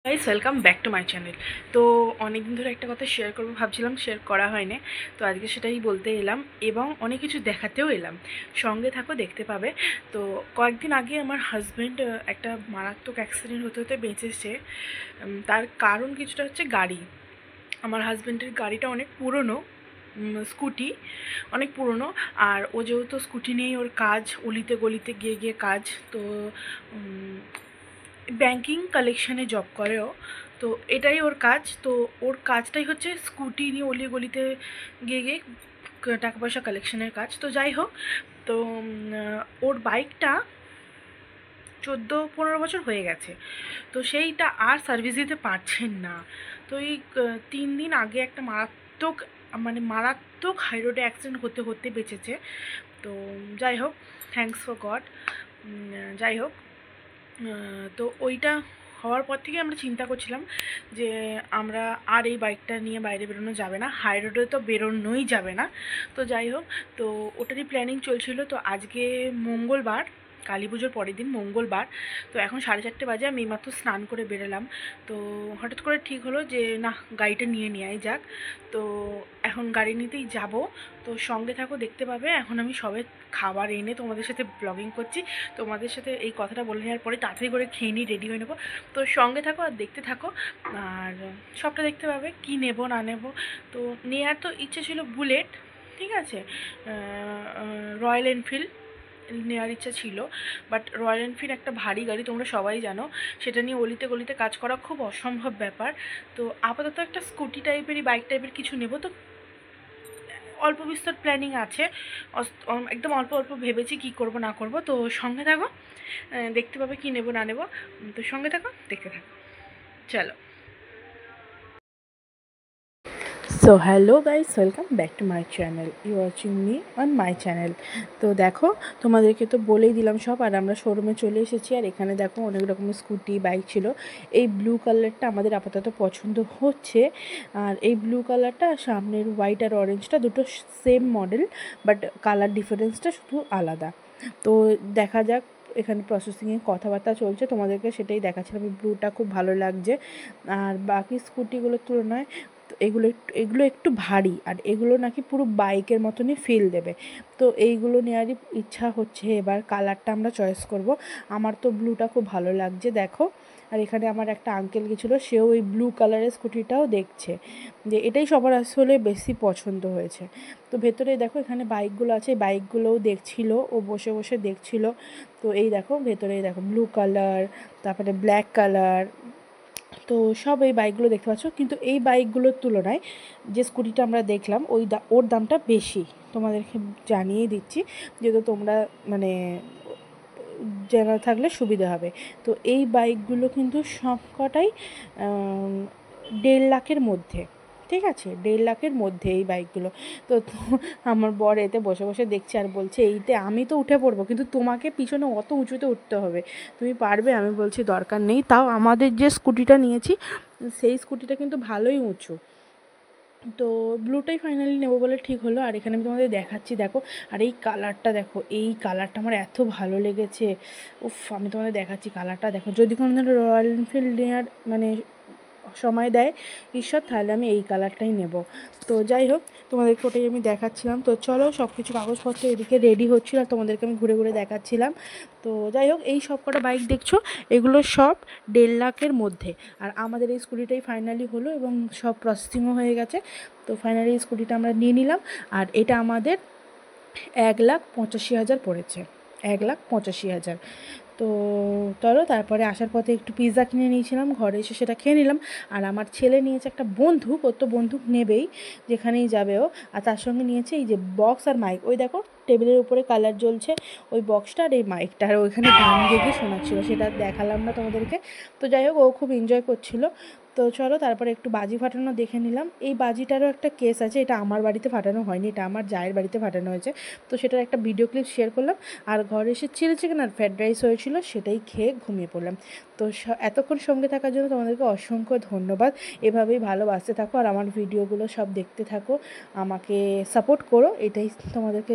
Guys welcome back to my channel. তো অনেকদিন ধরে একটা কথা শেয়ার করবো ভাবছিলাম, শেয়ার করা হয়নি, তো আজকে সেটাই বলতে এলাম এবং অনেক কিছু দেখাতেও এলাম। সঙ্গে থাকো, দেখতে পাবে। তো কয়েকদিন আগে আমার হাজব্যান্ড একটা মারাত্মক অ্যাক্সিডেন্ট হতে হতে বেঁচেছে। তার কারণ কিছুটা হচ্ছে গাড়ি। আমার হাজব্যান্ডের গাড়িটা অনেক পুরনো, স্কুটি অনেক পুরনো। আর ও যেহেতু স্কুটি নিয়েই ওর কাজ, অলিতে গলিতে গিয়ে গিয়ে কাজ। তো ব্যাংকিং কালেকশানে জব করে ও। তো এটাই ওর কাজ। তো ওর কাজটাই হচ্ছে স্কুটি নিয়ে অলি গলিতে গিয়ে গিয়ে টাকা পয়সা কালেকশানের কাজ। তো যাই হোক, তো ওর বাইকটা 14-15 বছর হয়ে গেছে। তো সেইটা আর সার্ভিস দিতে পারছেন না। তো এই 3 দিন আগে একটা মারাত্মক হাই রোডে অ্যাক্সিডেন্ট হতে হতে বেঁচেছে। তো যাই হোক, থ্যাঙ্কস ফর গড। যাই হোক, তো ওইটা হওয়ার পর থেকে আমরা চিন্তা করছিলাম যে আমরা আর এই বাইকটা নিয়ে বাইরে বেরোনো যাবে না, হাই রোডে তো বেরোনোই যাবে না। তো যাই হোক, তো ওটারই প্ল্যানিং চলছিল। তো আজকে মঙ্গলবার, কালী পুজোর পরের দিন মঙ্গলবার। তো এখন 4:30 বাজে, আমি এইমাত্র স্নান করে বেরোলাম। তো হঠাৎ করে ঠিক হলো যে না, গাড়িটা নিয়ে নেওয়াই যাক। তো এখন গাড়ি নিতেই যাব। তো সঙ্গে থাকো, দেখতে পাবে। এখন আমি সবে খাবার এনে তোমাদের সাথে ব্লগিং করছি। তোমাদের সাথে এই কথাটা বলে নেওয়ার পরে তাড়াতাড়ি করে খেয়ে নিই, রেডি হয়ে নেবো। তো সঙ্গে থাকো আর দেখতে থাকো, আর সবটা দেখতে পাবে কি নেব না নেব। তো নেওয়ার তো ইচ্ছে ছিল বুলেট, ঠিক আছে, রয়্যাল এনফিল্ড নেওয়ার ইচ্ছা ছিল। বাট রয়্যাল এনফিল্ড একটা ভারী গাড়ি, তোমরা সবাই জানো। সেটা নিয়ে অলিতে গলিতে কাজ করা খুব অসম্ভব ব্যাপার। তো আপাতত একটা স্কুটি টাইপেরই, বাইক টাইপের কিছু নেব। তো অল্প বিস্তর প্ল্যানিং আছে, একদম অল্প অল্প ভেবেছি কি করব না করব। তো সঙ্গে থাকো, দেখতে পাবে কি নেব না নেব। তো সঙ্গে থাকো, দেখতে থাকো, চলো। So hello guys, welcome back to my channel, you watching me on my channel. তো দেখো, তোমাদেরকে তো বলেই দিলাম সব। আর আমরা শোরুমে চলে এসেছি। আর এখানে দেখো অনেক রকমের স্কুটি, বাইক ছিল। এই ব্লু কালারটা আমাদের আপাতত পছন্দ হচ্ছে। আর এই ব্লু কালারটা, সামনের হোয়াইট আর অরেঞ্জটা দুটো সেম মডেল, বাট কালার ডিফারেন্সটা শুধু আলাদা। তো দেখা যাক, এখানে প্রসেসিংয়ে কথাবার্তা চলছে, তোমাদেরকে সেটাই দেখাচ্ছিলাম। ব্লুটা খুব ভালো লাগছে। আর বাকি স্কুটিগুলোর তুলনায় তো এগুলো একটু ভারী, আর এগুলো নাকি পুরো বাইকের মতনই ফিল দেবে। তো এইগুলো নেওয়ারই ইচ্ছা হচ্ছে। এবার কালারটা আমরা চয়েস করব। আমার তো ব্লুটা খুব ভালো লাগছে, দেখো। আর এখানে আমার একটা আঙ্কেল গেছিলো, সেও ওই ব্লু কালারের স্কুটিটাও দেখছে, যে এটাই সবার আসলে বেশি পছন্দ হয়েছে। তো ভেতরে দেখো এখানে বাইকগুলো আছে, এই বাইকগুলোও দেখছিল, ও বসে বসে দেখছিল। তো এই দেখো ভেতরেই দেখো ব্লু কালার, তারপরে ব্ল্যাক কালার। তো সব এই বাইকগুলো দেখতে পাচ্ছ। কিন্তু এই বাইকগুলোর তুলনায় যে স্কুটিটা আমরা দেখলাম ওর দামটা বেশি, তোমাদেরকে জানিয়ে দিচ্ছি, যেহেতু তোমরা মানে জানা থাকলে সুবিধা হবে। তো এই বাইকগুলো কিন্তু সব কটাই 1.5 লাখের মধ্যে, ঠিক আছে, 1.5 লাখের মধ্যে এই বাইকগুলো। তো আমার বর এতে বসে বসে দেখছে আর বলছে, এইতে আমি তো উঠে পড়বো, কিন্তু তোমাকে পিছনে অত উঁচুতে উঠতে হবে, তুমি পারবে? আমি বলছি দরকার নেই। তাও আমাদের যে স্কুটিটা নিয়েছি সেই স্কুটিটা কিন্তু ভালোই উঁচু। তো ব্লুটাই ফাইনালি নেবো বলে ঠিক হলো। আর এখানে আমি তোমাদের দেখাচ্ছি, দেখো। আর এই কালারটা দেখো, এই কালারটা আমার এত ভালো লেগেছে। উফ, আমি তোমাদের দেখাচ্ছি কালারটা দেখো। যদি কোনো দিন রয়্যাল এনফিল্ড নেওয়ার মানে সময় দেয় ঈশ্বর, তাহলে আমি এই কালারটাই নেব। তো যাই হোক, তোমাদেরকে ওটাই আমি দেখাচ্ছিলাম। তো চলো, সব কিছু কাগজপত্র এদিকে রেডি হচ্ছিল, আর তোমাদেরকে আমি ঘুরে ঘুরে দেখাচ্ছিলাম। তো যাই হোক, এই সব কটা বাইক দেখছো, এগুলো সব 1.5 লাখের মধ্যে। আর আমাদের এই স্কুটিটাই ফাইনালি হলো এবং সব প্রসেসিংও হয়ে গেছে। তো ফাইনালি এই স্কুটিটা আমরা নিয়ে নিলাম। আর এটা আমাদের 1,85,000 পড়েছে, 1,85,000। তো চলো, তারপরে আসার পথে একটু পিৎজা কিনে নিয়েছিলাম, ঘরে এসে সেটা খেয়ে নিলাম। আর আমার ছেলে নিয়েছে একটা বন্দুক, ও তো বন্দুক নেবেই যেখানেই যাবে ও। আর তার সঙ্গে নিয়েছে এই যে বক্স আর মাইক, ওই দেখো টেবিলের উপরে কালার জ্বলছে, ওই বক্সটা আর এই মাইকটা। আর ওইখানে গান গেয়ে শোনাচ্ছিলো, সেটা দেখালাম না তোমাদেরকে। তো যাই হোক, ও খুব এনজয় করছিল। তো চলো, তারপরে একটু বাজি ফাটানো দেখে নিলাম। এই বাজিটারও একটা কেস আছে, এটা আমার বাড়িতে ফাটানো হয়নি, এটা আমার জায়ের বাড়িতে ফাটানো হয়েছে। তো সেটার একটা ভিডিও ক্লিপ শেয়ার করলাম। আর ঘরে এসে চিলি চিকেন আর ফ্রায়েড রাইস হয়েছিল, সেটাই খেয়ে ঘুমিয়ে পড়লাম। তো এতক্ষণ সঙ্গে থাকার জন্য তোমাদেরকে অসংখ্য ধন্যবাদ। এভাবেই ভালোবাসতে থাকো আর আমার ভিডিওগুলো সব দেখতে থাকো, আমাকে সাপোর্ট করো, এটাই তোমাদেরকে